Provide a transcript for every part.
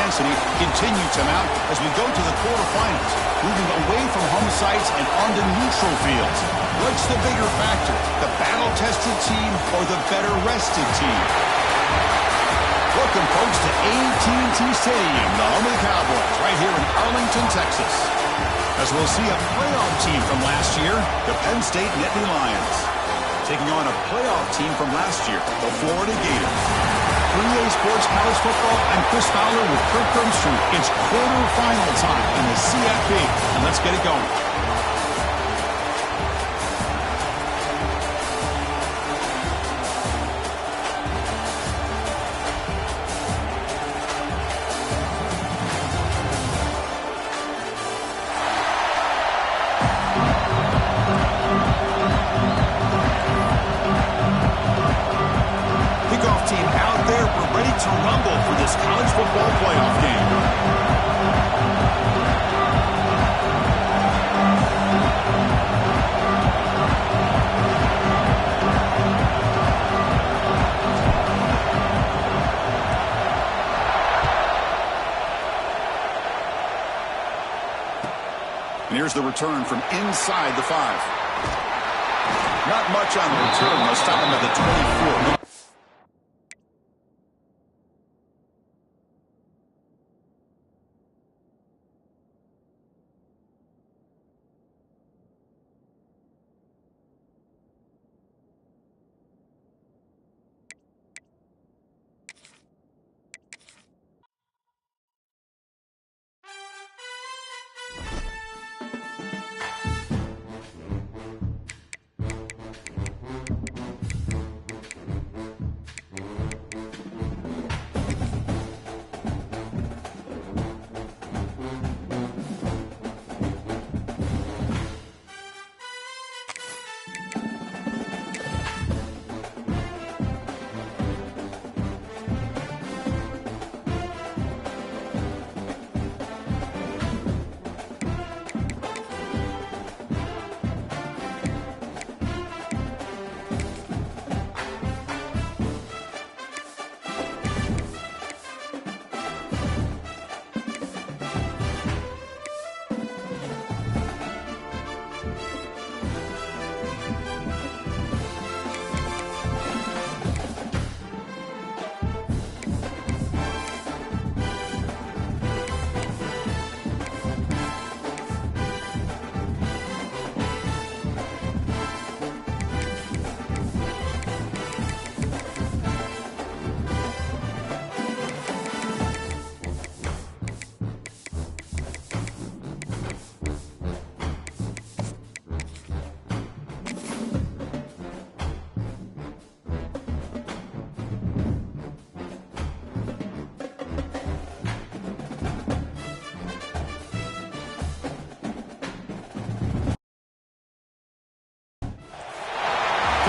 intensity continue to mount as we go to the quarterfinals, moving away from home sites and onto neutral fields. What's the bigger factor, the battle-tested team or the better-rested team? Welcome, folks, to AT&T Stadium, the home of the Cowboys, right here in Arlington, Texas. As we'll see a playoff team from last year, the Penn State Nittany Lions, taking on a playoff team from last year, the Florida Gators. 3A Sports College Football, I'm Chris Fowler with Kirk Grimstreet. It's quarterfinal time in the CFB, and let's get it going. Here's the return from inside the 5. Not much on the return. They'll stop him at the 24.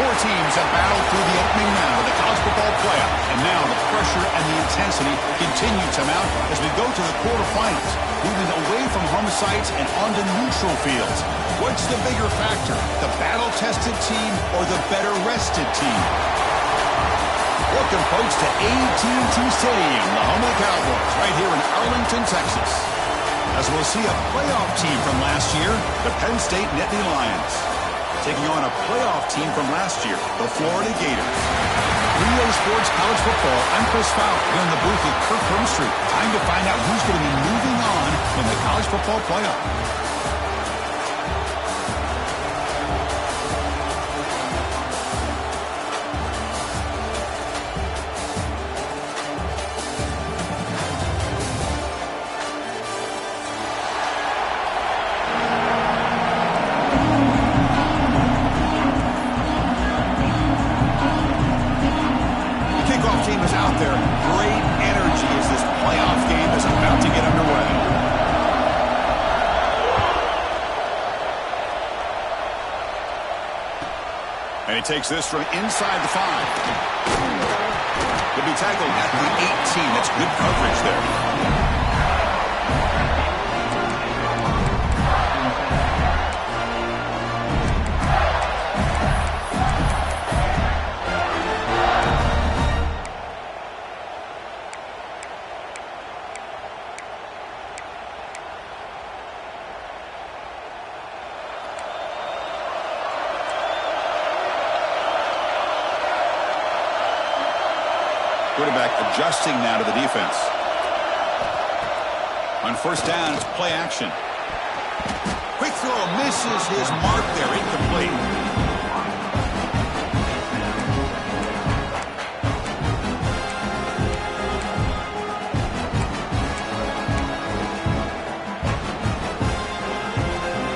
Four teams have battled through the opening round of the college football playoff, and now the pressure and the intensity continue to mount as we go to the quarterfinals, moving away from home sites and onto neutral fields. What's the bigger factor, the battle-tested team or the better-rested team? Welcome, folks, to AT&T Stadium, the home of the Cowboys, right here in Arlington, Texas. As we'll see a playoff team from last year, the Penn State Nittany Lions, taking on a playoff team from last year, the Florida Gators. 3A Sports College Football, I'm Chris Fowler, here in the booth with Kirk Grimstreet. Time to find out who's going to be moving on in the college football playoff. And he takes this from inside the 5. He'll be tackled at the 18. That's good coverage there. adjusting now to the defense. On first down, it's play action. Quick throw misses his mark there, incomplete.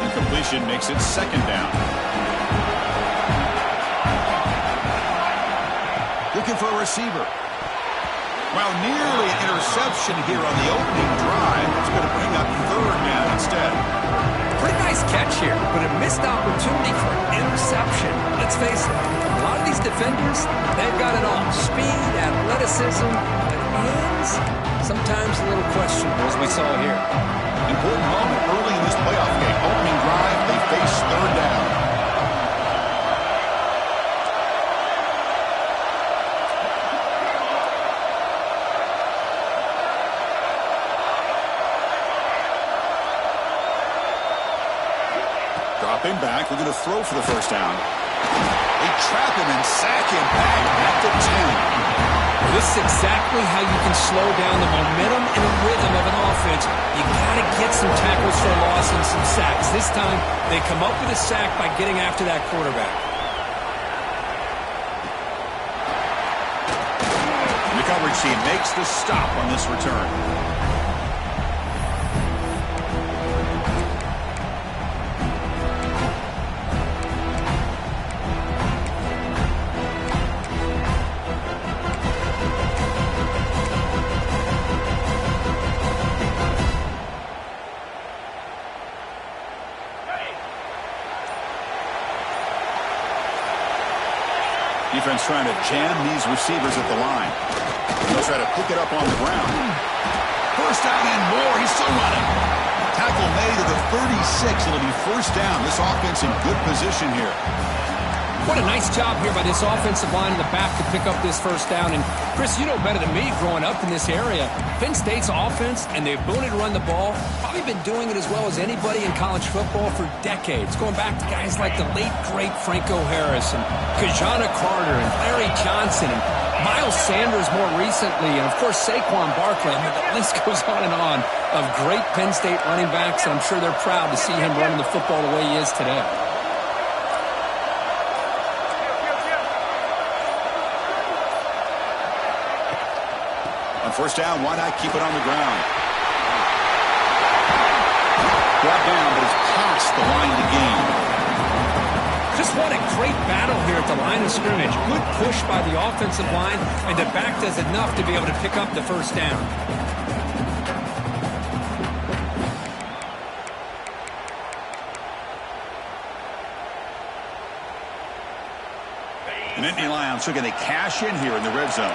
Incompletion makes it second down. Looking for a receiver. Well, nearly an interception here on the opening drive. It's going to bring up third now instead. Pretty nice catch here, but a missed opportunity for an interception. Let's face it, a lot of these defenders, they've got it all. Speed, athleticism, but hands, sometimes a little questionable, as we saw here. Important moment early in this playoff game. Opening drive, they face third down. Dropping back, we're going to throw for the first down. They trap him and sack him back at the 10. This is exactly how you can slow down the momentum and the rhythm of an offense. You got to get some tackles for a loss and some sacks. This time, they come up with a sack by getting after that quarterback. The coverage team makes the stop on this return. Defense trying to jam these receivers at the line. They'll try to pick it up on the ground. First down and more. He's still running. Tackle made at the 36. It'll be first down. This offense in good position here. What a nice job here by this offensive line in the back to pick up this first down. And, Chris, you know better than me growing up in this area. Penn State's offense and the ability to run the ball, probably been doing it as well as anybody in college football for decades. Going back to guys like the late, great Franco Harris and Kajana Carter and Larry Johnson and Miles Sanders more recently. And, of course, Saquon Barkley. I mean, the list goes on and on of great Penn State running backs. And I'm sure they're proud to see him running the football the way he is today. First down, why not keep it on the ground? Brought down, but it's past the line to gain. Just what a great battle here at the line of scrimmage. Good push by the offensive line, and the back does enough to be able to pick up the first down. And Nittany Lions looking to cash in here in the red zone.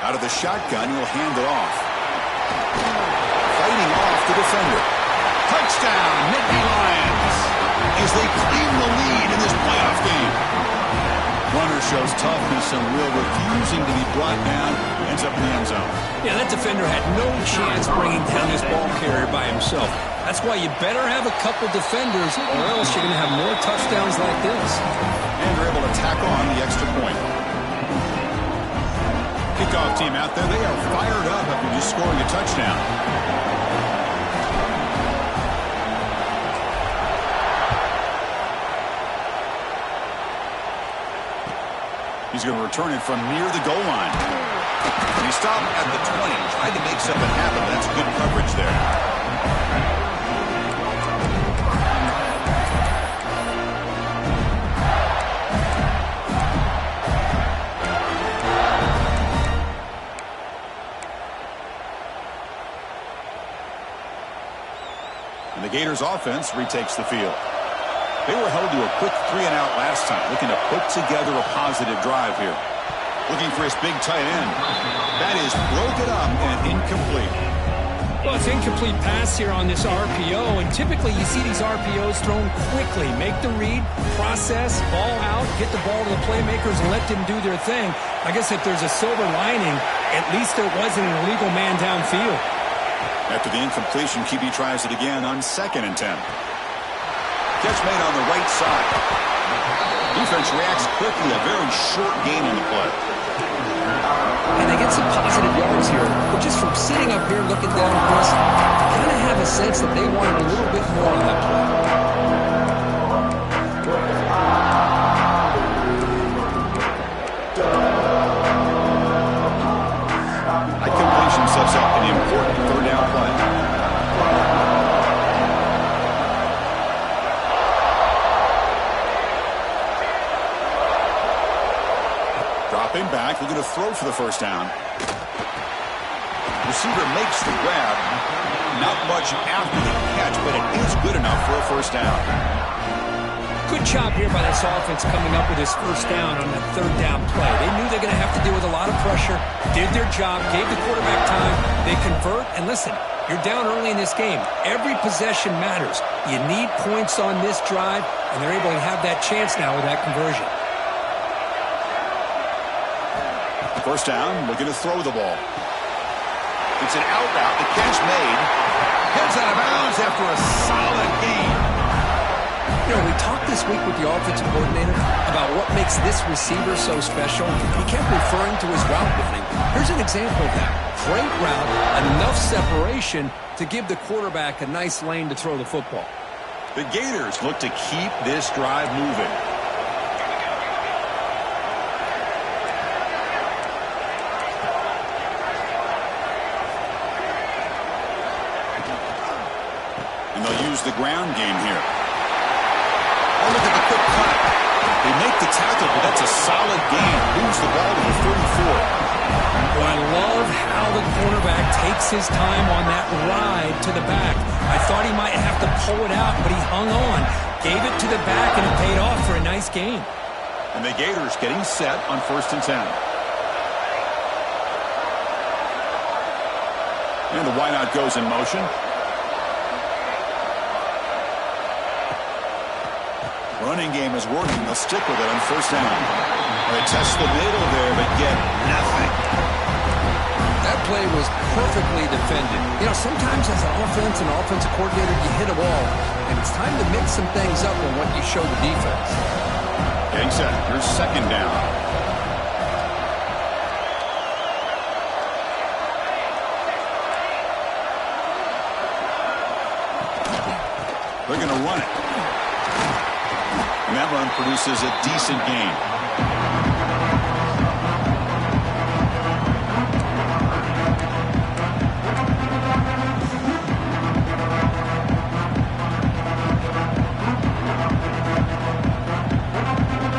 Out of the shotgun, he'll hand it off. Fighting off the defender. Touchdown, Nittany Lions, as they claim the lead in this playoff game. Runner shows toughness and will, refusing to be brought down, ends up in the end zone. Yeah, that defender had no chance bringing down this ball carrier by himself. That's why you better have a couple defenders, or else you're going to have more touchdowns like this. And they're able to tack on the extra point. Kickoff team out there, they are fired up after just scoring a touchdown. He's going to return it from near the goal line. And he stopped at the 20, tried to make something happen, but that's good coverage there. And the Gators offense retakes the field. They were held to a quick 3-and-out last time, looking to put together a positive drive here. Looking for his big tight end. That is broken up and incomplete. Well, it's incomplete pass here on this RPO, and typically you see these RPOs thrown quickly. Make the read, process, ball out, get the ball to the playmakers and let them do their thing. I guess if there's a silver lining, at least there wasn't an illegal man downfield. After the incompletion, QB tries it again on 2nd and 10. Catch made on the right side. Defense reacts quickly, a very short gain on the play. And they get some positive yards here. But just from sitting up here looking down at this, I kind of have a sense that they wanted a little bit more on that play. That completion sets up an important 3rd down play. Dropping back, looking to throw for the 1st down. Receiver makes the grab. Not much after the catch, but it is good enough for a 1st down. Good job here by this offense coming up with his 1st down on that 3rd down play. They knew they're going to have to deal with a lot of pressure, did their job, gave the quarterback time, they convert, and listen, you're down early in this game. Every possession matters. You need points on this drive, and they're able to have that chance now with that conversion. 1st down, looking to throw the ball. It's an out route, the catch made. Heads out of bounds after a solid gain. You know, we talked this week with the offensive coordinator about what makes this receiver so special. He kept referring to his route running. Here's an example of that. Great route, enough separation to give the quarterback a nice lane to throw the football. The Gators look to keep this drive moving. And they'll use the ground game here. Oh, look at the quick cut. They make the tackle, but that's a solid gain. Moves the ball to the 34. Well, I love how the cornerback takes his time on that ride to the back. I thought he might have to pull it out, but he hung on. Gave it to the back, and it paid off for a nice gain. And the Gators getting set on 1st and 10. And the wideout goes in motion. Running game is working. They'll stick with it on 1st down. They test the middle there, but get nothing. That play was perfectly defended. You know, sometimes as an offense and offensive coordinator, you hit a ball, and it's time to mix some things up on what you show the defense. Getting set. Here's 2nd down. They're going to run it. And that run produces a decent gain.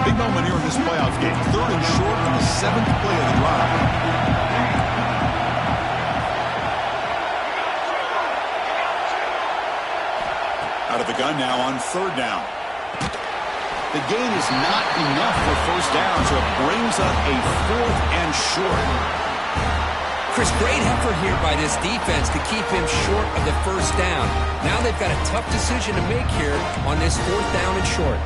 Big moment here in this playoff game. 3rd and short on the 7th play of the drive. Out of the gun now on 3rd down. The gain is not enough for 1st down, so it brings up a 4th and short. Chris, great effort here by this defense to keep him short of the 1st down. Now they've got a tough decision to make here on this 4th down and short.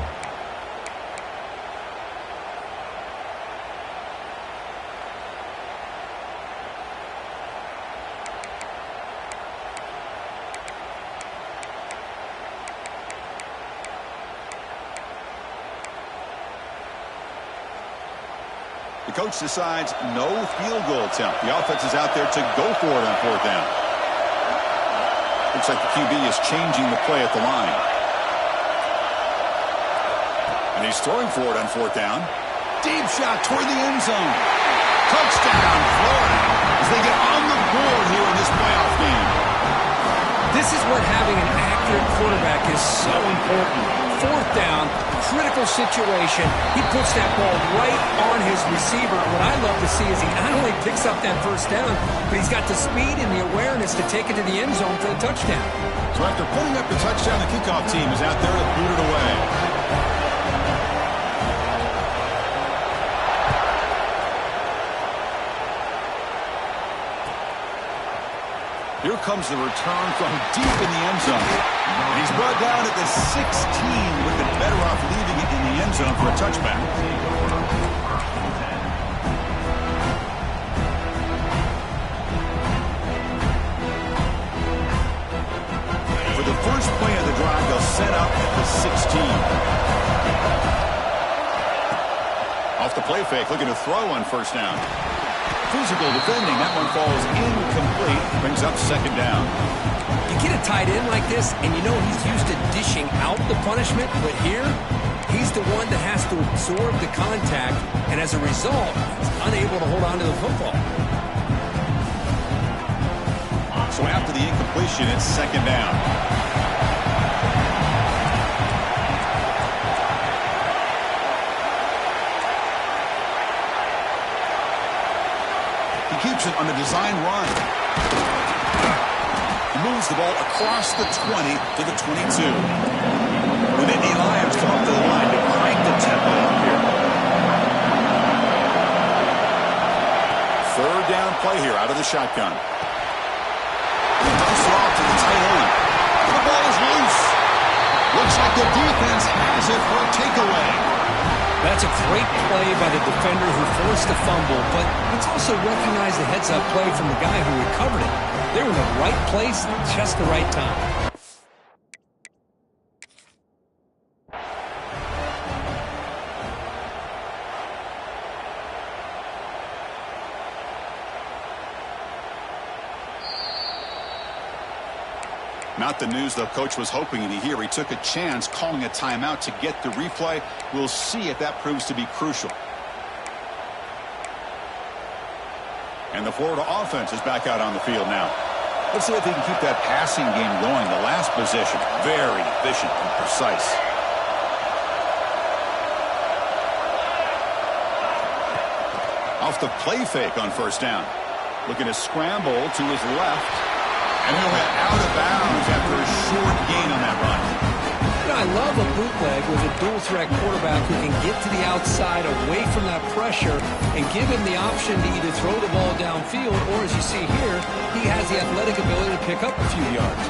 The coach decides no field goal attempt. The offense is out there to go for it on 4th down. Looks like the QB is changing the play at the line. And he's throwing for it on 4th down. Deep shot toward the end zone. Touchdown, Florida, as they get on the board here in this playoff game. This is what having an accurate quarterback is so important. 4th down, critical situation. He puts that ball right on his receiver. What I love to see is he not only picks up that 1st down, but he's got the speed and the awareness to take it to the end zone for the touchdown. So after putting up the touchdown, the kickoff team is out there to boot it away. Here comes the return from deep in the end zone. And he's brought down at the 16, with it better off leaving it in the end zone for a touchback. For the first play of the drive, they'll set up at the 16. Off the play fake, looking to throw on first down. Physical defending. That one falls incomplete. Brings up second down. You get a tight end like this, and you know he's used to dishing out the punishment, but here, he's the one that has to absorb the contact, and as a result, he's unable to hold on to the football. So after the incompletion, it's second down. Keeps it on the design run. Moves the ball across the 20 to the 22. The Nittany Lions come up to the line to crank the tempo up here. Third down play here out of the shotgun. He dumps it off to the tight end. The ball is loose. Looks like the defense has it for a takeaway. That's a great play by the defender who forced the fumble, but let's also recognize the heads-up play from the guy who recovered it. They were in the right place at just the right time. Not the news the coach was hoping to hear. He took a chance calling a timeout to get the replay. We'll see if that proves to be crucial. And the Florida offense is back out on the field now. Let's see if they can keep that passing game going. The last possession, very efficient and precise. Off the play fake on first down. Looking to scramble to his left. And he'll head out of bounds after a short gain on that run. You know, I love a bootleg with a dual-threat quarterback who can get to the outside away from that pressure and give him the option to either throw the ball downfield or, as you see here, he has the athletic ability to pick up a few yards.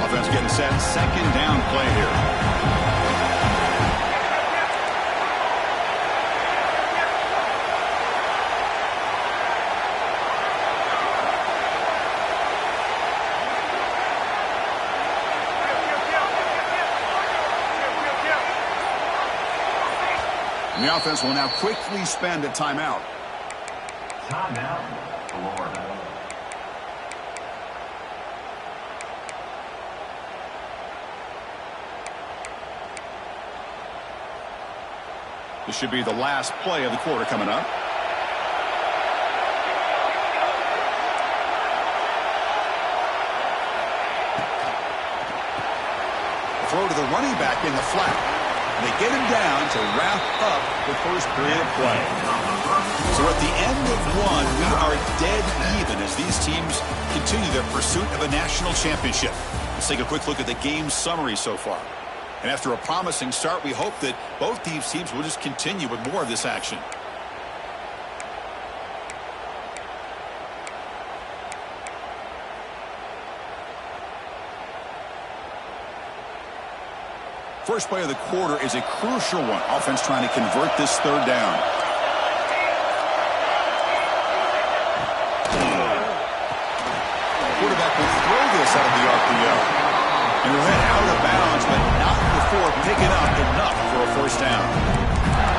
Offense getting set. Second down play here. The offense will now quickly spend a timeout. Timeout, Florida. This should be the last play of the quarter coming up. Throw to the running back in the flat. They get him down to wrap up the first period of play. So at the end of one, we are dead even as these teams continue their pursuit of a national championship. Let's take a quick look at the game summary so far. And after a promising start, we hope that both these teams will just continue with more of this action. First play of the quarter is a crucial one. Offense trying to convert this third down. Quarterback will throw this out of the RPO. And he'll head out of bounds, but not before picking up enough for a first down.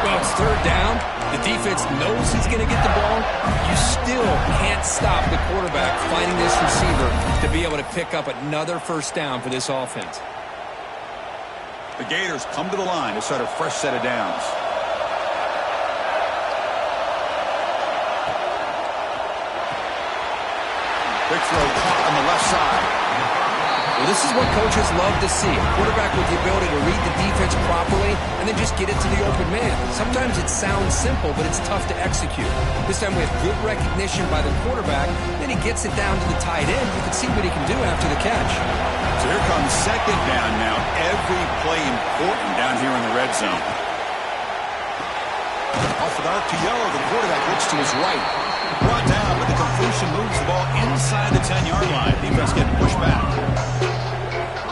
Well, it's third down. The defense knows he's going to get the ball. You still can't stop the quarterback finding this receiver to be able to pick up another first down for this offense. The Gators come to the line to start a fresh set of downs. Big throw caught on the left side. Well, this is what coaches love to see. A quarterback with the ability to read the defense properly and then just get it to the open man. Sometimes it sounds simple, but it's tough to execute. This time we have good recognition by the quarterback. Then he gets it down to the tight end. You can see what he can do after the catch. So here comes second down now. Every play important down here in the red zone. Off with RPO, the quarterback looks to his right. Brought down completion moves the ball inside the 10-yard line. Defense getting pushed back.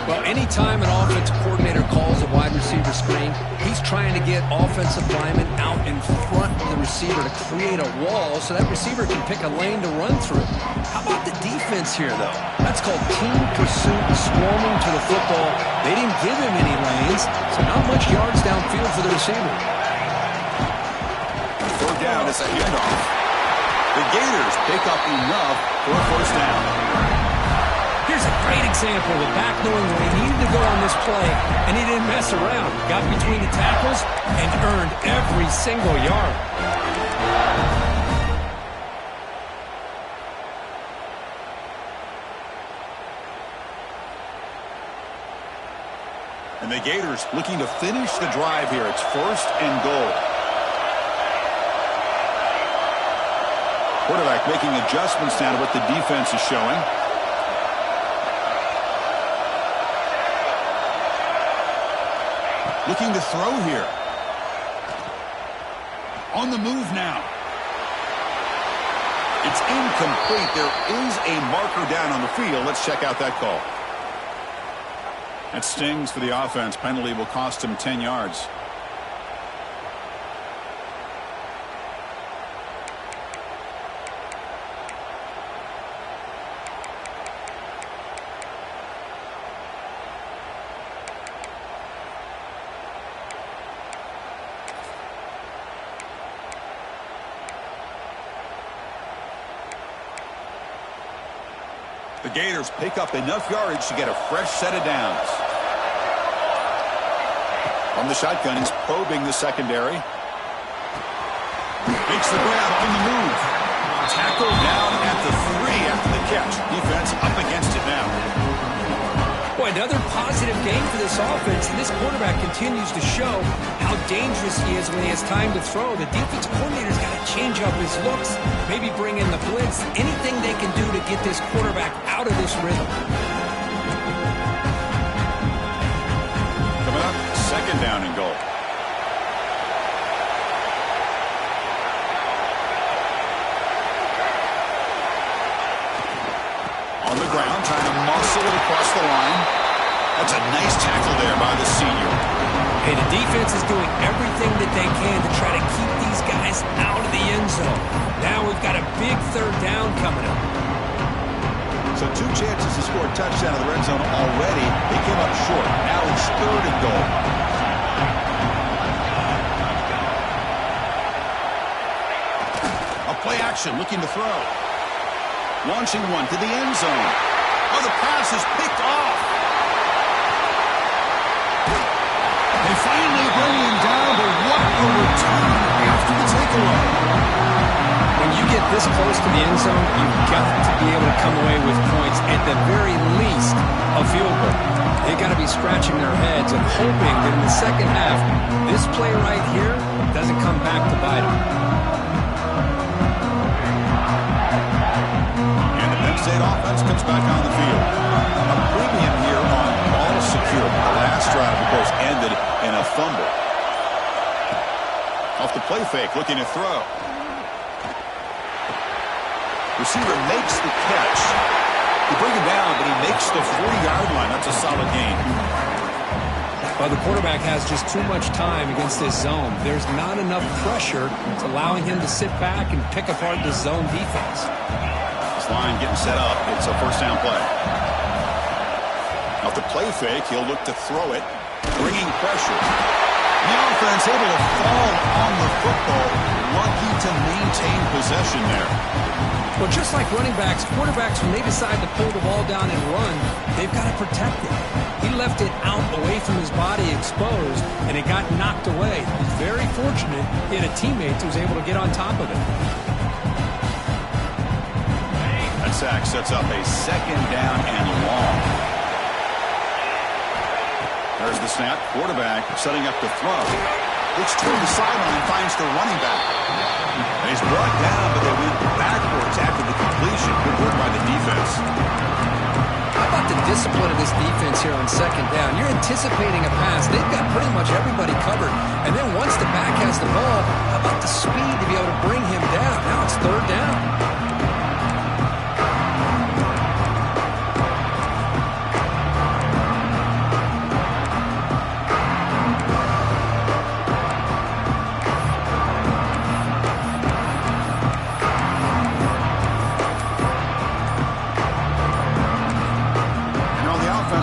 Well, anytime an offensive coordinator calls a wide receiver screen, he's trying to get offensive linemen out in front of the receiver to create a wall so that receiver can pick a lane to run through. How about the defense here, though? That's called team pursuit, swarming to the football. They didn't give him any lanes, so not much yards downfield for the receiver. Third down is a handoff. The Gators pick up enough for a first down. Here's a great example. The back knowing where he needed to go on this play, and he didn't mess around. Got between the tackles and earned every single yard. And the Gators looking to finish the drive here. It's first and goal. Quarterback making adjustments now to what the defense is showing. Looking to throw here. On the move now. It's incomplete. There is a marker down on the field. Let's check out that call. That stings for the offense. Penalty will cost him 10 yards. The Gators pick up enough yardage to get a fresh set of downs. From the shotgun, he's probing the secondary. Makes the grab on the move. Tackle down at the 3 after the catch. Defense up against it now. Boy, another positive game for this offense, and this quarterback continues to show how dangerous he is when he has time to throw. The defensive coordinator's got to change up his looks, maybe bring in the blitz, anything they can do to get this quarterback out of this rhythm. Coming up, second down and goal. On the ground, trying to muscle it across the line. That's a nice tackle there by the senior. Hey, the defense is doing everything that they can to try to keep these guys out of the end zone. Now we've got a big third down coming up. So 2 chances to score a touchdown in the red zone already. They came up short. Now it's third and goal. A play action looking to throw. Launching one to the end zone. Oh, the pass is picked off. They finally bring him down, but what a return after the takeaway. When you get this close to the end zone, you've got to be able to come away with points, at the very least a field goal. They've got to be scratching their heads and hoping that in the second half, this play right here doesn't come back to bite them. State offense comes back on the field. A premium here on ball secure. The last drive, of course, ended in a fumble. Off the play fake, looking to throw. Receiver makes the catch. They bring him down, but he makes the 40-yard line. That's a solid gain. Well, the quarterback has just too much time against this zone. There's not enough pressure to allowing him to sit back and pick apart this zone defense. Line getting set up. It's a first down play. Off the play fake, he'll look to throw it, bringing pressure. The offense able to fall on the football, lucky to maintain possession there. Well, just like running backs, quarterbacks, when they decide to pull the ball down and run, they've got to protect it. He left it out away from his body exposed, and it got knocked away. He's very fortunate he had a teammate who was able to get on top of it. Sack sets up a second down and long. There's the snap. Quarterback setting up to throw. Looks toward the sideline, finds the running back. And he's brought down, but they went backwards after the completion. Good work by the defense. How about the discipline of this defense here on second down? You're anticipating a pass. They've got pretty much everybody covered. And then once the back has the ball, how about the speed to be able to bring him down? Now it's third down.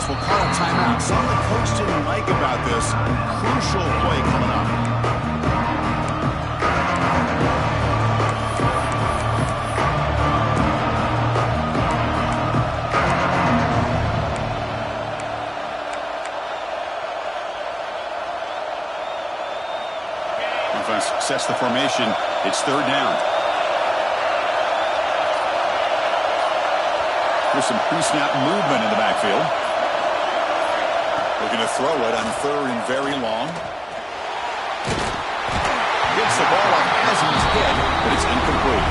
offense will call a timeout. Something the coach didn't like about this. Crucial play coming up. Offense sets the formation. It's third down. There's some pre-snap movement in the backfield. Looking to throw it on third and very long. Gets the ball up as he's hit, but it's incomplete.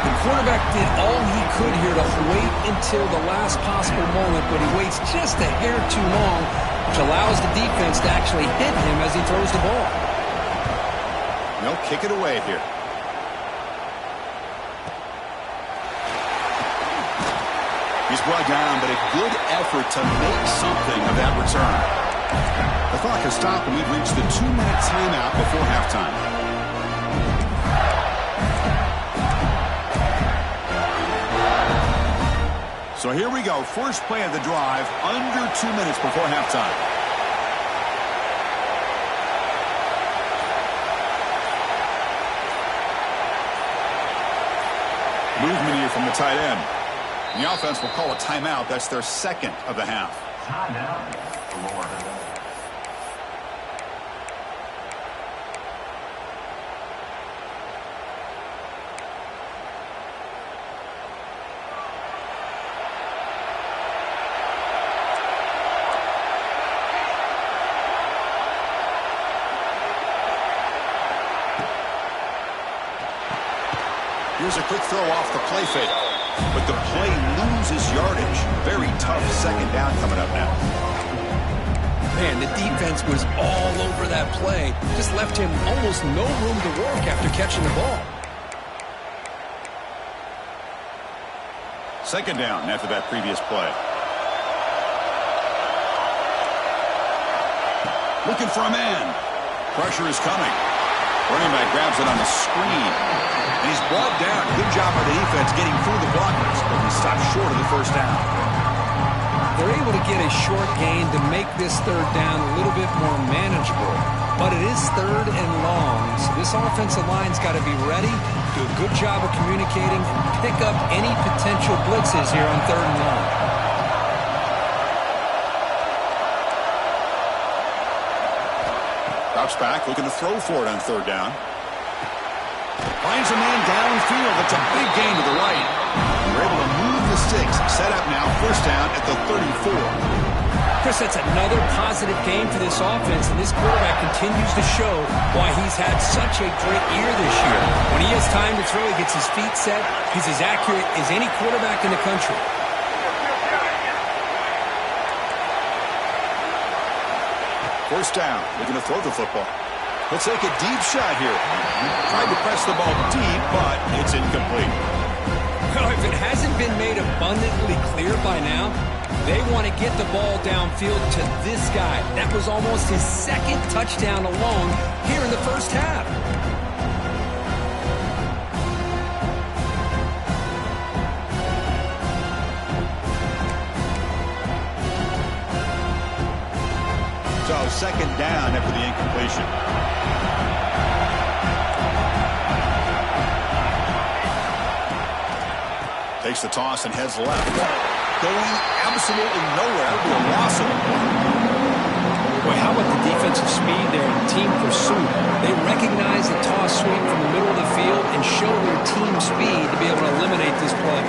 The quarterback did all he could here to wait until the last possible moment, but he waits just a hair too long, which allows the defense to actually hit him as he throws the ball. They'll kick it away here. He's brought down, but a good effort to make something of that return. The clock has stopped, and we've reached the 2-minute timeout before halftime. So here we go. First play of the drive, under 2 minutes before halftime. Movement here from the tight end. The offense will call a timeout. That's their second of the half. Timeout, Florida. Here's a quick throw off the play fake. But the play loses yardage. Very tough second down coming up now. Man, the defense was all over that play. Just left him almost no room to work after catching the ball. Second down after that previous play. Looking for a man. Pressure is coming. Running back grabs it on the screen. And he's brought down. Good job by the defense getting through the blockers, but he stopped short of the first down. They're able to get a short gain to make this third down a little bit more manageable. But it is third and long, so this offensive line's got to be ready, do a good job of communicating, and pick up any potential blitzes here on third and long. Drops back, looking to throw for it on third down. Finds a man downfield. It's a big gain to the right. We're able to move the sticks. Set up now, first down at the 34. Chris, that's another positive game for this offense, and this quarterback continues to show why he's had such a great year this year. When he has time to throw, he gets his feet set. He's as accurate as any quarterback in the country. First down, looking to throw the football. Let's take a deep shot here. Tried to press the ball deep, but it's incomplete. Well, if it hasn't been made abundantly clear by now, they want to get the ball downfield to this guy. That was almost his second touchdown alone here in the first half. So second down after the incompletion. Takes the toss and heads left. Going absolutely nowhere. It'll be a loss of a play. Boy, how about the defensive speed there in team pursuit? They recognize the toss sweep from the middle of the field and show their team speed to be able to eliminate this play.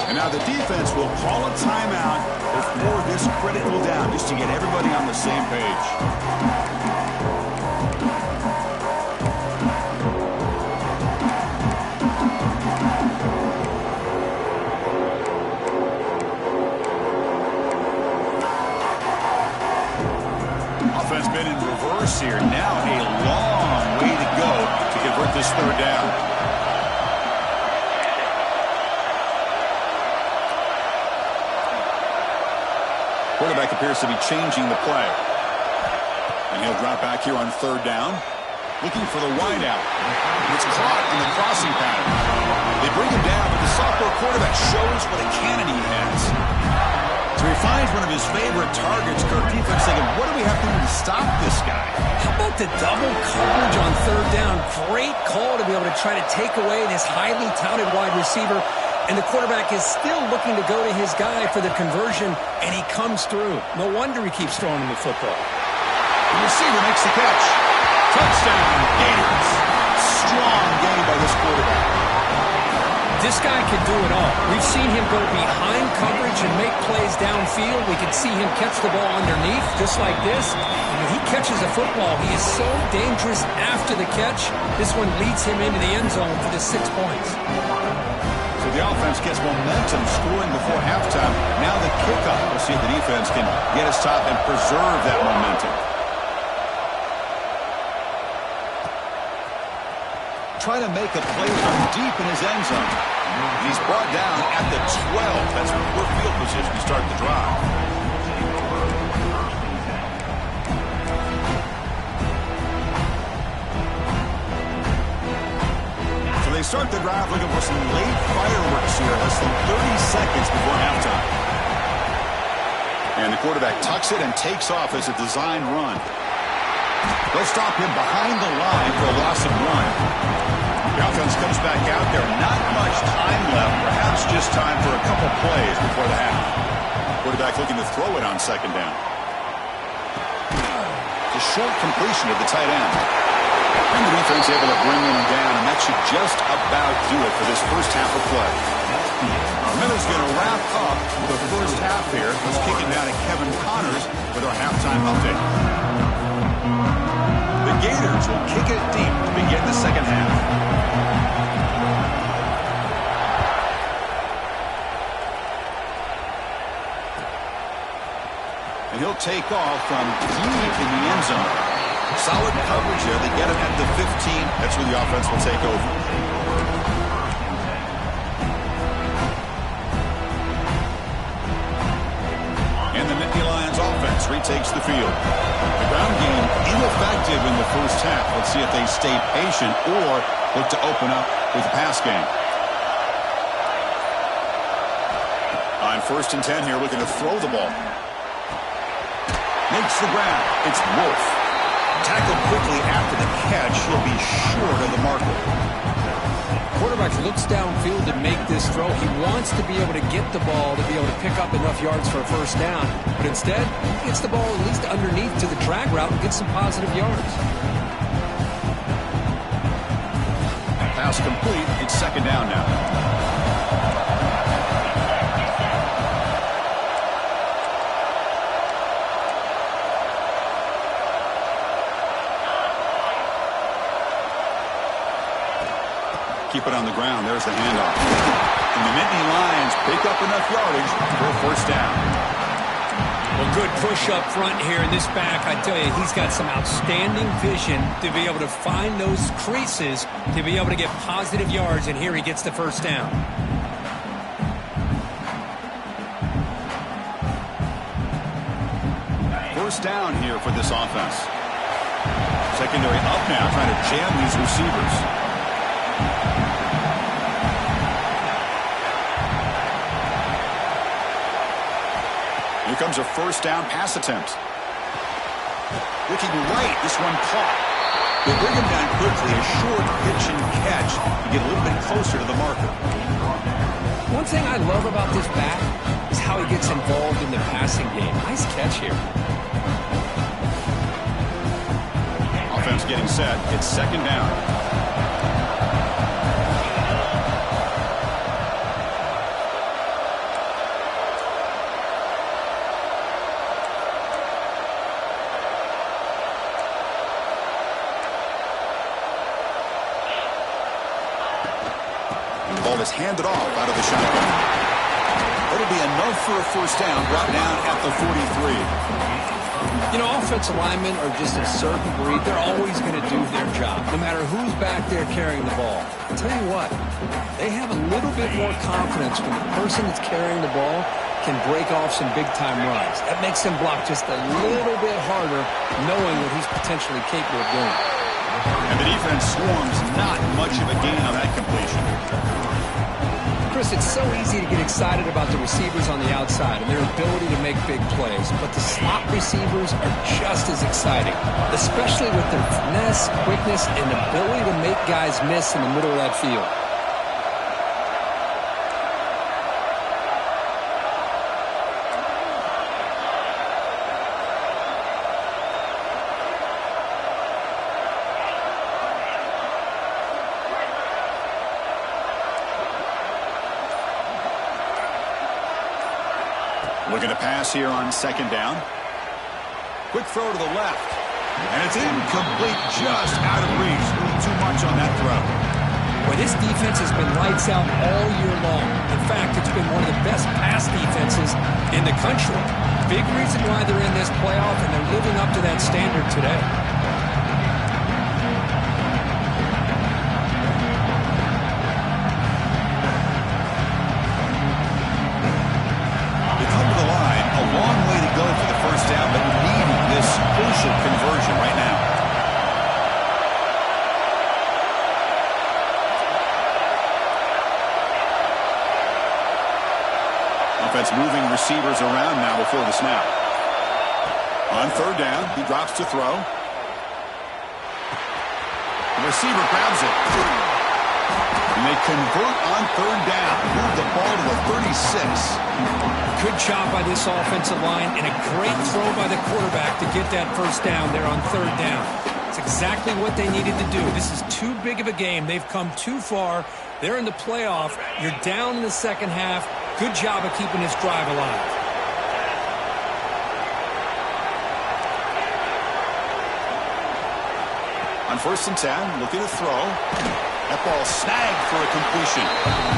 And now the defense will call a timeout before this critical down, just to get everybody on the same page. Offense been in reverse here. Now a long way to go to convert this third down. Quarterback appears to be changing the play. And he'll drop back here on third down. Looking for the wideout. It's caught in the crossing pattern. They bring him down, but the sophomore quarterback shows what a cannon he has. So he finds one of his favorite targets. Kirk, defense thinking, what do we have to do to stop this guy? How about the double coverage on third down? Great call to be able to try to take away this highly touted wide receiver. And the quarterback is still looking to go to his guy for the conversion, and he comes through. No wonder he keeps throwing him the football. The receiver makes the catch. Touchdown, Gators. Strong game by this quarterback. This guy can do it all. We've seen him go behind coverage and make plays downfield. We can see him catch the ball underneath, just like this. And when he catches a football, he is so dangerous after the catch. This one leads him into the end zone for the 6 points. So the offense gets momentum scoring before halftime. Now the kickoff. We'll see if the defense can get a stop and preserve that momentum. Trying to make a play from deep in his end zone. He's brought down at the 12. That's poor field position to start the drive. So they start the drive looking for some late fireworks here. Less than 30 seconds before halftime. And the quarterback tucks it and takes off as a design run. They'll stop him behind the line for a loss of 1. The offense comes back out there. Not much time left. Perhaps just time for a couple plays before the half. Quarterback looking to throw it on second down. The short completion of the tight end. And the defense able to bring him down, and that should just about do it for this first half of play. Miller's going to wrap up the first half here. Let's kick it down to Kevin Connors with our halftime update. The Gators will kick it deep to begin the second half. And he'll take off from deep in the end zone. Solid coverage there. They get him at the 15. That's where the offense will take over. And the Nittany Lions offense retakes the field. The ground game ineffective in the first half. Let's see if they stay patient or look to open up with the pass game. On 1st and 10 here, looking to throw the ball. Makes the grab. It's Wolf. Tackled quickly after the catch. He'll be short of the marker. Quarterback looks downfield to make this throw. He wants to be able to get the ball to be able to pick up enough yards for a first down. But instead, he gets the ball at least underneath to the drag route and gets some positive yards. Pass complete. It's second down now. Keep it on the ground. There's the handoff. And the Nittany Lions pick up enough yardage for a first down. Well, good push up front here in this back. I tell you, he's got some outstanding vision to be able to find those creases to be able to get positive yards, and here he gets the first down. First down here for this offense. Secondary up now, trying to jam these receivers. Here comes a first down pass attempt. Looking right, this one caught. They bring him down quickly, a short pitch and catch to get a little bit closer to the marker. One thing I love about this back is how he gets involved in the passing game. Nice catch here. Offense getting set. It's second down. Ball is handed off out of the shotgun. It'll be enough for a first down, brought down at the 43. You know, offensive linemen are just a certain breed. They're always going to do their job, no matter who's back there carrying the ball. I'll tell you what, they have a little bit more confidence when the person that's carrying the ball can break off some big-time runs. That makes them block just a little bit harder, knowing what he's potentially capable of doing. And the defense swarms, not much of a gain on that completion. Chris, it's so easy to get excited about the receivers on the outside and their ability to make big plays, but the slot receivers are just as exciting, especially with their finesse, quickness, and ability to make guys miss in the middle of that field. Looking to pass here on second down. Quick throw to the left. And it's incomplete, just out of reach. A little too much on that throw. Well, this defense has been lights out all year long. In fact, it's been one of the best pass defenses in the country. Big reason why they're in this playoff, and they're living up to that standard today. Conversion right now. Offense moving receivers around now before the snap. On third down, he drops to throw. The receiver grabs it. And they convert on third down. Move the ball to the 36. Good job by this offensive line and a great throw by the quarterback to get that first down there on third down. It's exactly what they needed to do. This is too big of a game. They've come too far. They're in the playoff. You're down in the second half. Good job of keeping this drive alive. On first and 10, looking to throw. That ball snagged for a completion.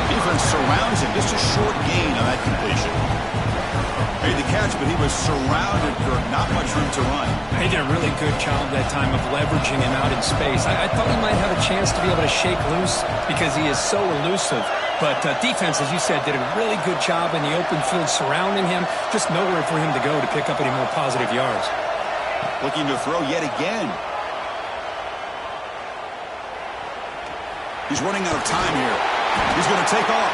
Defense surrounds him. Just a short gain on that completion. Made the catch, but he was surrounded for not much room to run. They did a really good job that time of leveraging him out in space. I thought he might have a chance to be able to shake loose because he is so elusive. But defense, as you said, did a really good job in the open field surrounding him. Just nowhere for him to go to pick up any more positive yards. Looking to throw yet again. He's running out of time here. He's going to take off.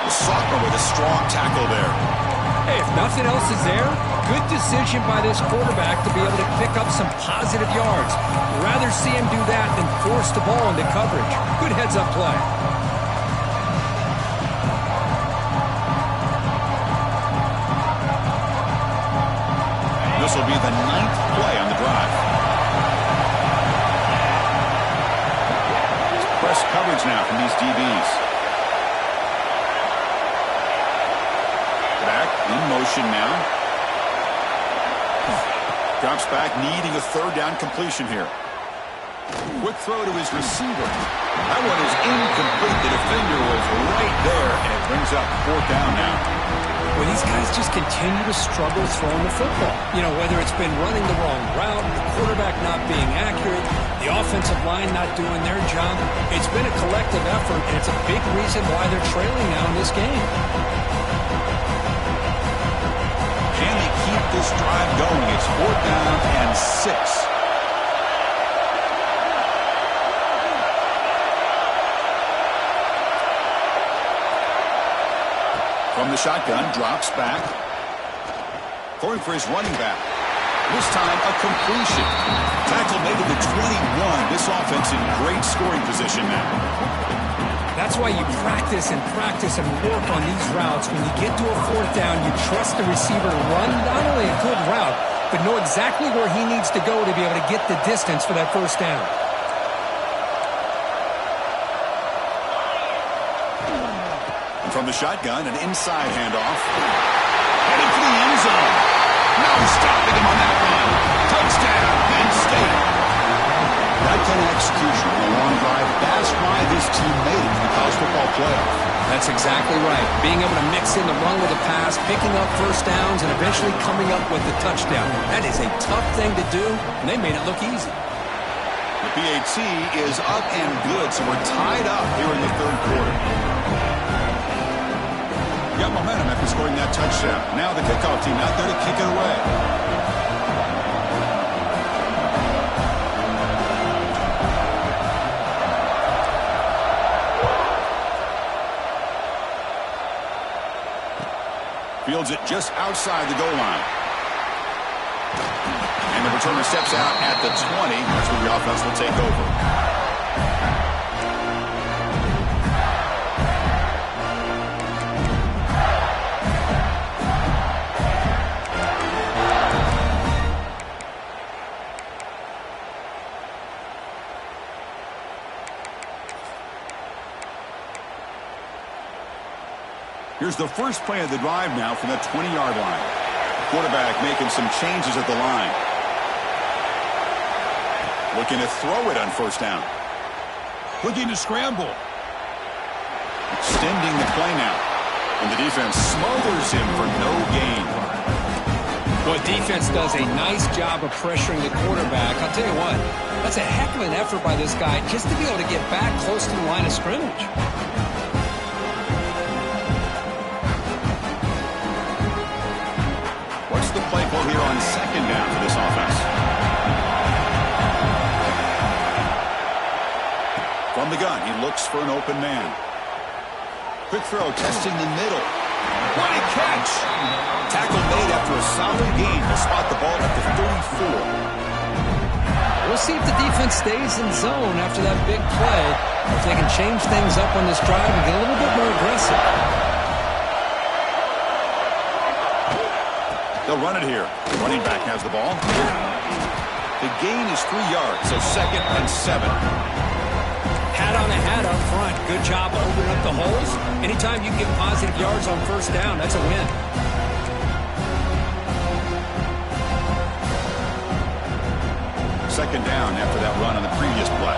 The sophomore with a strong tackle there. Hey, if nothing else is there, good decision by this quarterback to be able to pick up some positive yards. Rather see him do that than force the ball into coverage. Good heads-up play. This will be the 9th play on the drive. Press coverage now from these DBs. Back in motion now. Drops back, needing a third down completion here. Quick throw to his receiver. That one is incomplete. The defender was right there, and it brings up fourth down now. Well, these guys just continue to struggle throwing the football. You know, whether it's been running the wrong route, the quarterback not being accurate, the offensive line not doing their job. It's been a collective effort, and it's a big reason why they're trailing now in this game. Can they keep this drive going? It's fourth down and 6. From the shotgun, drops back. Going for his running back. This time, a completion. Tackle made to the 21. This offense in great scoring position now. That's why you practice and work on these routes. When you get to a fourth down, you trust the receiver to run not only a good route, but know exactly where he needs to go to be able to get the distance for that first down. From the shotgun, an inside handoff. Heading for the end zone. No stopping him on that run. Touchdown, Penn State. That kind of execution on a long drive, that's why this team made it to the college football playoff. That's exactly right. Being able to mix in the run with the pass, picking up first downs, and eventually coming up with the touchdown. That is a tough thing to do, and they made it look easy. The PAT is up and good, so we're tied up here in the third quarter. Got momentum after scoring that touchdown. Now the kickoff team out there to kick it away. Fields it just outside the goal line. And the returner steps out at the 20. That's where the offense will take over. Here's the first play of the drive now from the 20-yard line. Quarterback making some changes at the line. Looking to throw it on first down. Looking to scramble. Extending the play now. And the defense smothers him for no gain. Well, defense does a nice job of pressuring the quarterback. I'll tell you what, that's a heck of an effort by this guy just to be able to get back close to the line of scrimmage. The play call here on second down for this offense. From the gun, he looks for an open man. Quick throw, testing the middle. What a catch! Tackle made after a solid gain. He'll spot the ball at the 34. We'll see if the defense stays in zone after that big play, or if they can change things up on this drive and get a little bit more aggressive. They'll run it here. The running back has the ball. The gain is 3 yards, so 2nd and 7. Hat on a hat up front. Good job opening up the holes. Anytime you can get positive yards on first down, that's a win. Second down after that run on the previous play.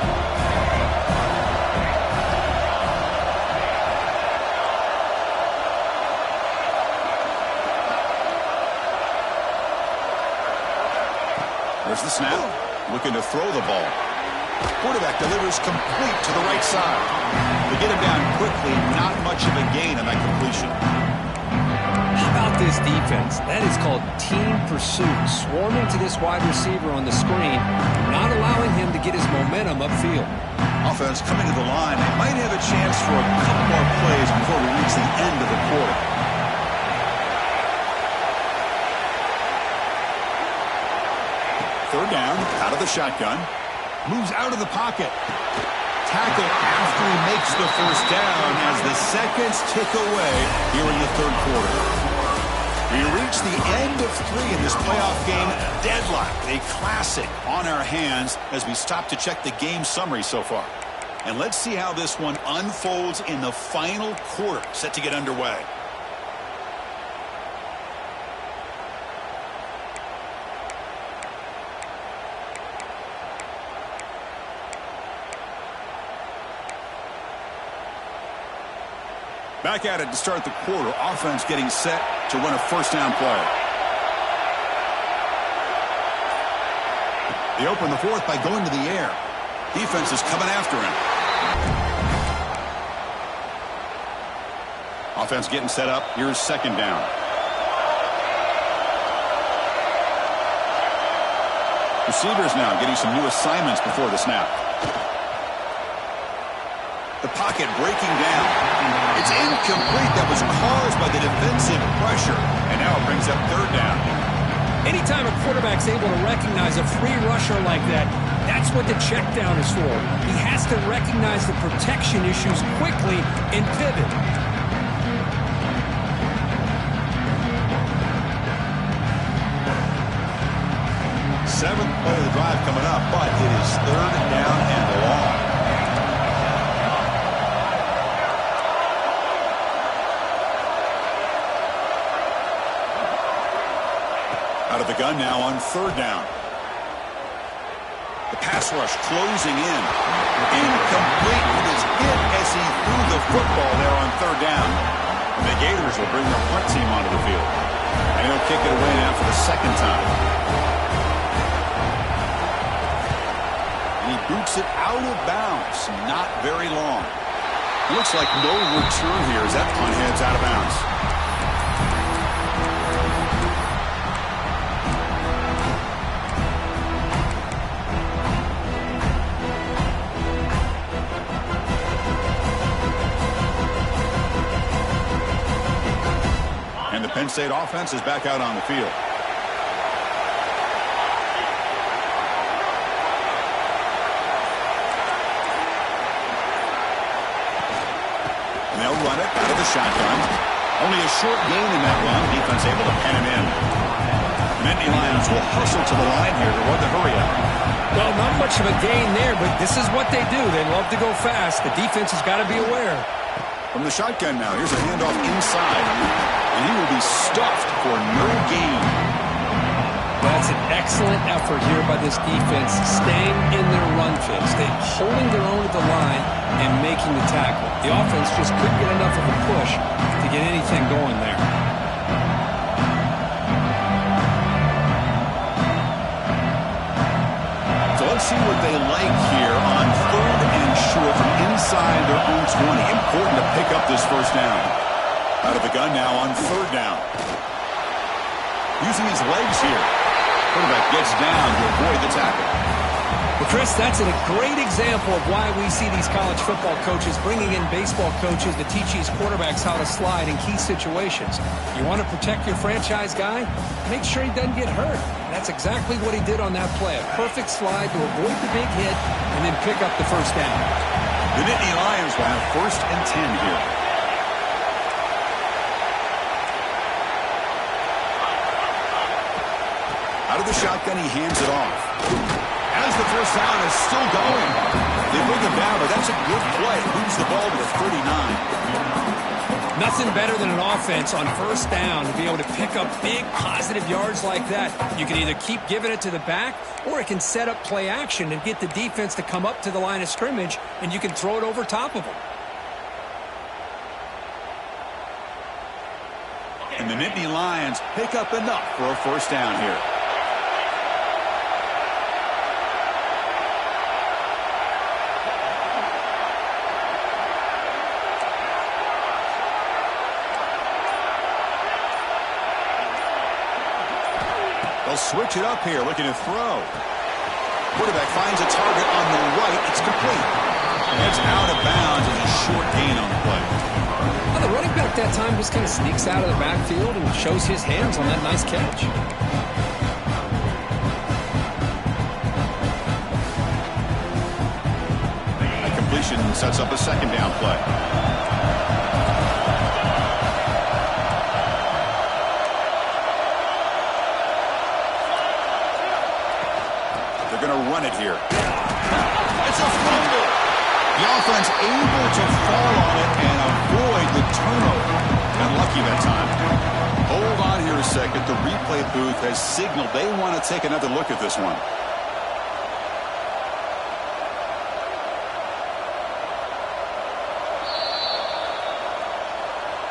There's the snap. Looking to throw the ball. Quarterback delivers complete to the right side. They get him down quickly. Not much of a gain on that completion. How about this defense? That is called team pursuit. Swarming to this wide receiver on the screen, not allowing him to get his momentum upfield. Offense coming to the line. They might have a chance for a couple more plays before we reach the end of the quarter. Third down, out of the shotgun. Moves out of the pocket. Tackle after he makes the first down as the seconds tick away here in the third quarter. We reach the end of 3 in this playoff game. Deadlock, a classic on our hands as we stop to check the game summary so far. And let's see how this one unfolds in the final quarter, set to get underway. Back at it to start the quarter. Offense getting set to run a first down play. They open the fourth by going to the air. Defense is coming after him. Offense getting set up. Here's second down. Receivers now getting some new assignments before the snap. The pocket breaking down. It's incomplete. That was caused by the defensive pressure. And now it brings up third down. Anytime a quarterback's able to recognize a free rusher like that, that's what the check down is for. He has to recognize the protection issues quickly and pivot. Seventh play of the drive coming up, but it is third down and long. Out of the gun now on third down. The pass rush closing in. Incomplete. He was hit as he threw the football there on third down. And the Gators will bring their punt team onto the field. And he'll kick it away now for the second time. And he boots it out of bounds. Not very long. Looks like no return here as that punt heads out of bounds. Penn State offense is back out on the field. And they'll run it out of the shotgun. Only a short gain in that run. Defense able to pen him in. Nittany Lions will hustle to the line here to run the hurry up. Well, not much of a gain there, but this is what they do. They love to go fast. The defense has got to be aware. From the shotgun now, here's a handoff inside. And he will be stuffed for no gain. That's an excellent effort here by this defense, staying in their run fix. They're holding their own at the line and making the tackle. The offense just couldn't get enough of a push to get anything going there. So let's see what they like here on 3rd and short from inside their own 20. Important to pick up this first down. Out of the gun now on 3rd down. Using his legs here. Quarterback gets down to avoid the tackle. Well, Chris, that's a great example of why we see these college football coaches bringing in baseball coaches to teach these quarterbacks how to slide in key situations. You want to protect your franchise guy? Make sure he doesn't get hurt. That's exactly what he did on that play. A perfect slide to avoid the big hit and then pick up the first down. The Nittany Lions will have 1st and 10 here. Out of the shotgun, he hands it off. As the first down is still going. They bring him down, but that's a good play. Moves the ball to the 39. Nothing better than an offense on 1st down to be able to pick up big positive yards like that. You can either keep giving it to the back, or it can set up play action and get the defense to come up to the line of scrimmage, and you can throw it over top of them. And the Nittany Lions pick up enough for a first down here. They'll switch it up here, looking to throw. Quarterback finds a target on the right. It's complete. And it's out of bounds as a short gain on the play. Well, the running back that time just kind of sneaks out of the backfield and shows his hands on that nice catch. A completion sets up a 2nd down play. Going to run it here. It's a fumble. The offense able to fall on it and avoid the turnover. Got lucky that time. Hold on here a second. The replay booth has signaled they want to take another look at this one.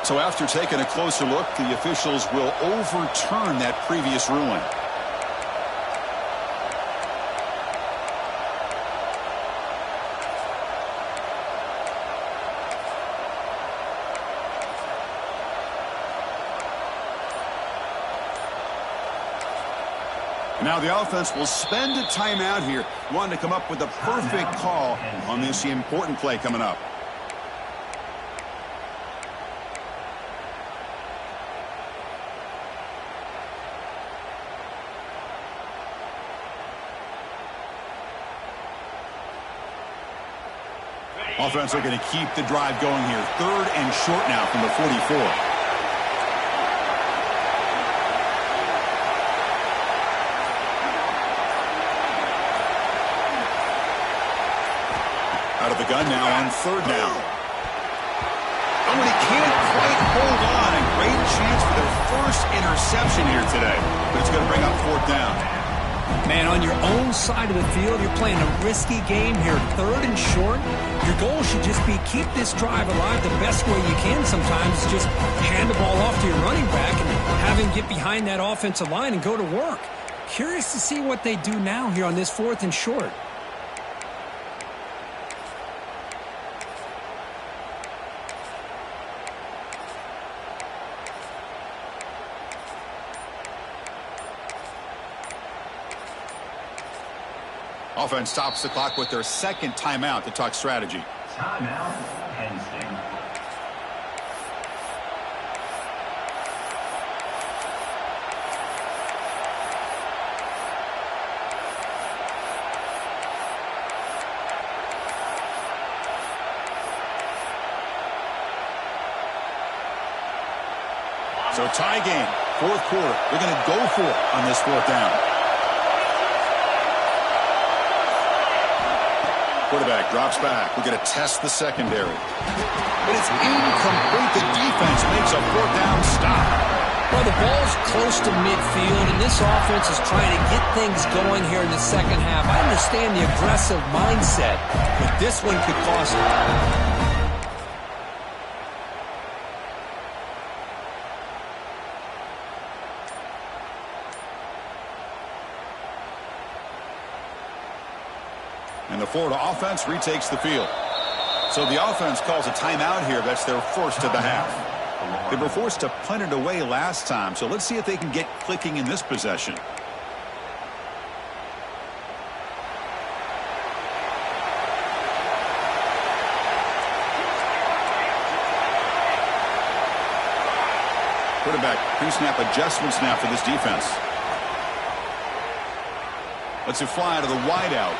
So after taking a closer look, the officials will overturn that previous ruling. Now the offense will spend a timeout here, wanting to come up with a perfect call on this important play coming up. Offense looking to keep the drive going here. 3rd and short now from the 44. Out of the gun now on 3rd down. Oh, and he can't quite hold on. A great chance for their first interception here today. But it's going to bring up 4th down. Man, on your own side of the field, you're playing a risky game here. 3rd and short. Your goal should just be keep this drive alive the best way you can sometimes. Just hand the ball off to your running back and have him get behind that offensive line and go to work. Curious to see what they do now here on this 4th and short. Offense stops the clock with their 2nd timeout to talk strategy. Timeout, Penn State. So tie game, fourth quarter. They're going to go for it on this fourth down. Quarterback drops back. We're going to test the secondary. But it's incomplete. The defense makes a fourth down stop. Well, the ball's close to midfield, and this offense is trying to get things going here in the second half. I understand the aggressive mindset, but this one could cost them. And the Florida offense retakes the field. So the offense calls a timeout here. That's their first of the half. They were forced to punt it away last time, so let's see if they can get clicking in this possession. Quarterback pre-snap adjustments now for this defense. Lets it fly to the wideout.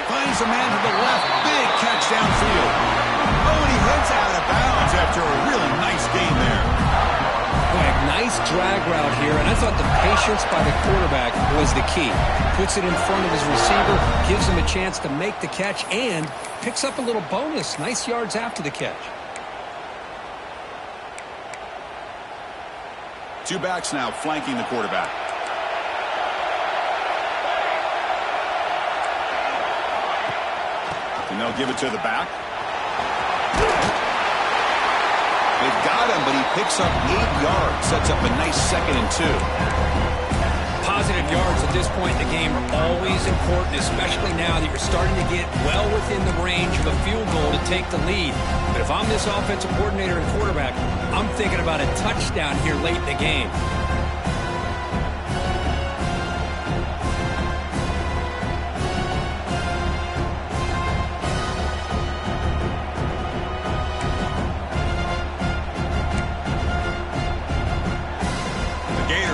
Finds a man to the left. Big catch downfield. Oh, and he heads out of bounds after a really nice gain there. Boy, nice drag route here, and I thought the patience by the quarterback was the key. Puts it in front of his receiver, gives him a chance to make the catch, and picks up a little bonus. Nice yards after the catch. Two backs now flanking the quarterback. And they'll give it to the back. They've got him, but he picks up 8 yards. Sets up a nice 2nd and 2. Positive yards at this point in the game are always important, especially now that you're starting to get well within the range of a field goal to take the lead. But if I'm this offensive coordinator and quarterback, I'm thinking about a touchdown here late in the game.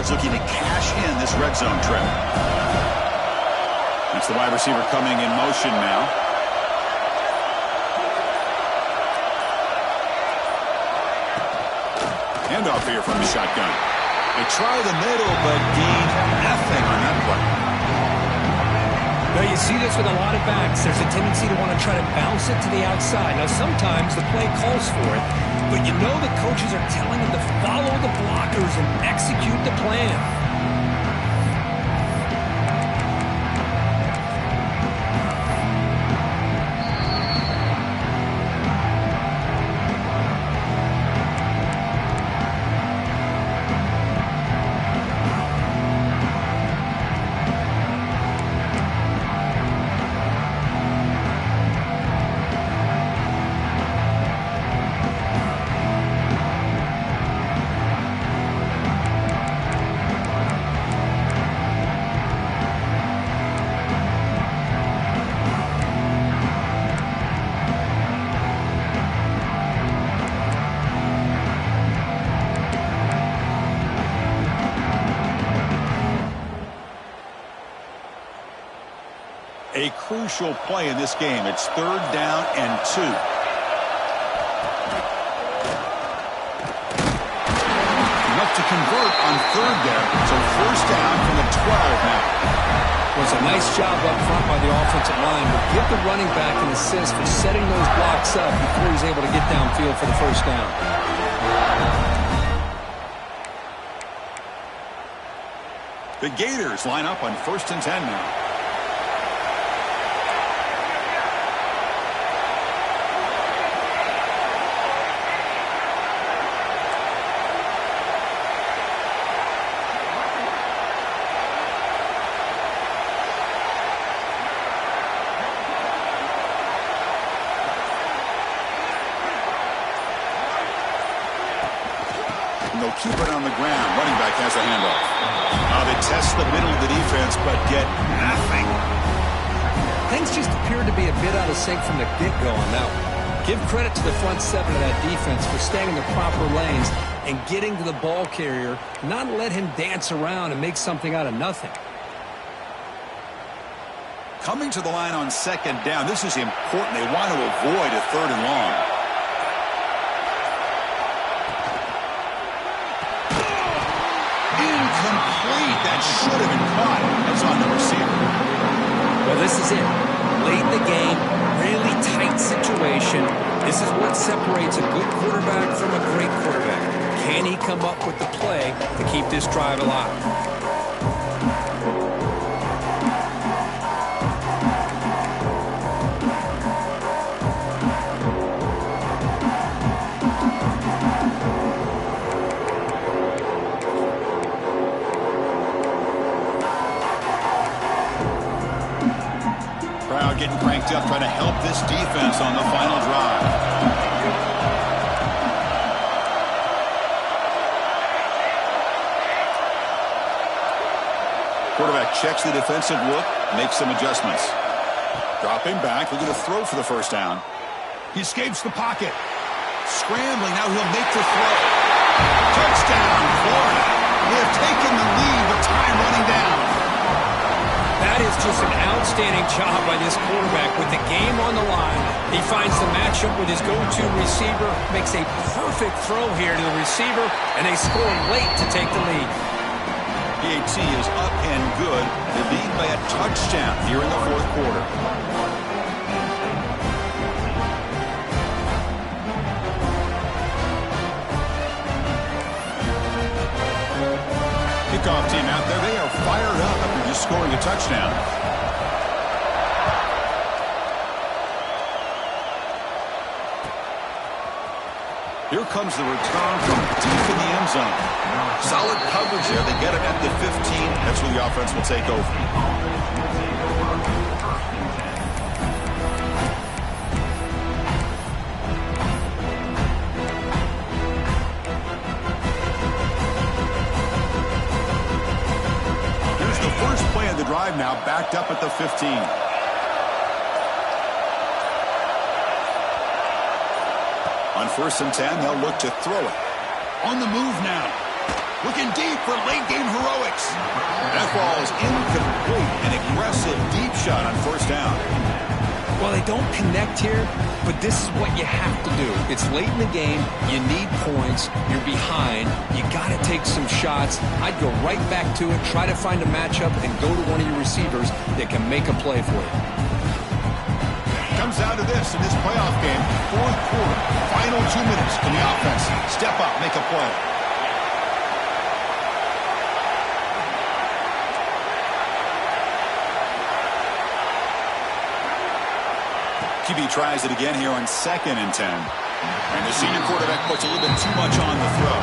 Looking to cash in this red zone trip. That's the wide receiver coming in motion now. Handoff here from the shotgun. They try the middle, but gain nothing on that play. Now you see this with a lot of backs. There's a tendency to want to try to bounce it to the outside. Now sometimes the play calls for it, but you know the coaches are telling them to follow the blockers and execute the plan. A crucial play in this game. It's 3rd down and 2. Enough to convert on 3rd there. So 1st down from the 12 now. Was a nice job up front by the offensive line, but give the running back an assist for setting those blocks up before he's able to get downfield for the 1st down. The Gators line up on 1st and 10 now. And they'll keep it on the ground. Running back has a handoff. They test the middle of the defense, but get nothing. Things just appeared to be a bit out of sync from the get-go on that one. Give credit to the front 7 of that defense for staying in the proper lanes and getting to the ball carrier, not let him dance around and make something out of nothing. Coming to the line on 2nd down. This is important. They want to avoid a 3rd and long. Incomplete. That should have been caught. That's on the receiver. Well, this is it. Late in the game, really tight situation. This is what separates a good quarterback from a great quarterback. Can he come up with the play to keep this drive alive? Crowd getting cranked up, trying to help this defense on the final drive. Quarterback checks the defensive look, makes some adjustments. Dropping back, looking to throw for the first down. He escapes the pocket. Scrambling, now he'll make the throw. Touchdown, Florida. They have taken the lead with time running down. That is just an outstanding job by this quarterback with the game on the line. He finds the matchup with his go-to receiver, makes a perfect throw here to the receiver, and they score late to take the lead. PAT is up and good. They lead by a touchdown here in the fourth quarter. Kickoff team out there. They are fired up after just scoring a touchdown. Here comes the return from deep in the end zone. Solid coverage there. They get it at the 15. That's where the offense will take over. Here's the first play of the drive now, backed up at the 15. On 1st and 10, they'll look to throw it. On the move now. Looking deep for late-game heroics. That ball is incomplete. An aggressive deep shot on 1st down. Well, they don't connect here, but this is what you have to do. It's late in the game. You need points. You're behind. You got to take some shots. I'd go right back to it, try to find a matchup, and go to one of your receivers that can make a play for you. Comes down to this in this playoff game. Fourth quarter. Final 2 minutes. Can the offense step up, make a play? QB tries it again here on 2nd and 10. And the senior quarterback puts a little bit too much on the throw.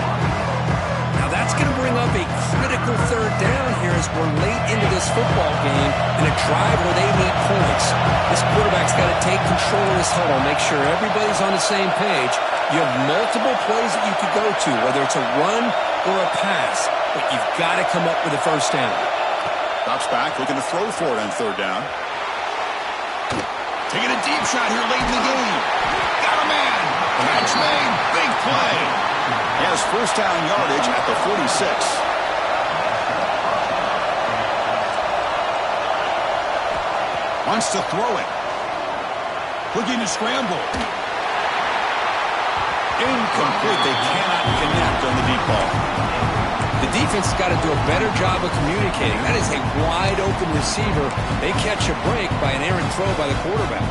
Now that's going to bring up a critical 3rd down here as we're late into this football game in a drive where they need points. This quarterback's got to take control of this huddle, make sure everybody's on the same page. You have multiple plays that you could go to, whether it's a run or a pass, but you've got to come up with a 1st down. Drops back, looking to throw for it on 3rd down. Taking a deep shot here late in the game. Got a man. Catch made. Big play. He has 1st down yardage at the 46. Wants to throw it. Looking to scramble. Incomplete. They cannot connect on the deep ball. The defense has got to do a better job of communicating. That is a wide-open receiver. They catch a break by an errant throw by the quarterback.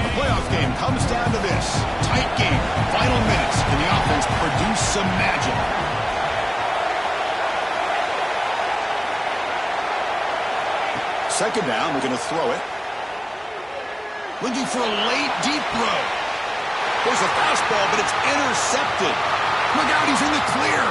The playoff game comes down to this. Tight game. Final minutes. Can the offense produce some magic? Second down. We're going to throw it. Looking for a late, deep throw. There's a fastball, but it's intercepted. Look out, he's in the clear.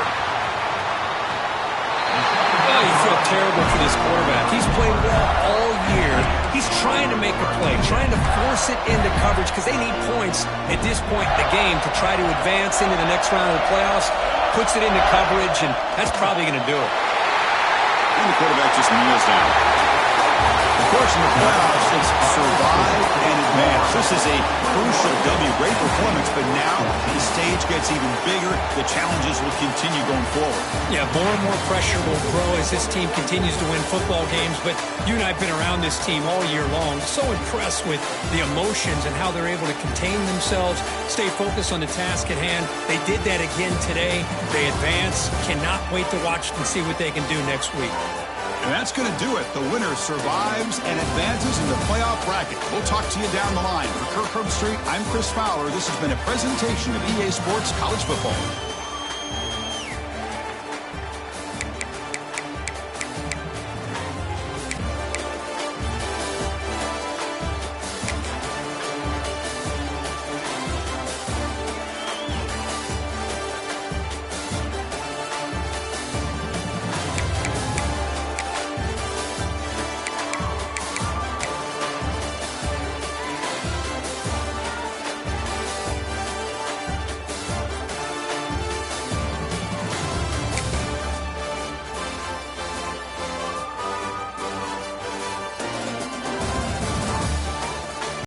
Oh, you feel terrible for this quarterback. He's played well all year. He's trying to make a play, trying to force it into coverage because they need points at this point in the game to try to advance into the next round of the playoffs. Puts it into coverage, and that's probably going to do it. And the quarterback just kneels down. Of course, in the playoffs, it's survive and advance. This is a crucial W. Great performance, but now he stays stage gets even bigger, the challenges will continue going forward. Yeah, more and more pressure will grow as this team continues to win football games, but you and I have been around this team all year long. So impressed with the emotions and how they're able to contain themselves, stay focused on the task at hand. They did that again today. They advance. Cannot wait to watch and see what they can do next week. And that's going to do it. The winner survives and advances in the playoff bracket. We'll talk to you down the line. For Kirk Herbstreit, I'm Chris Fowler. This has been a presentation of EA Sports College Football.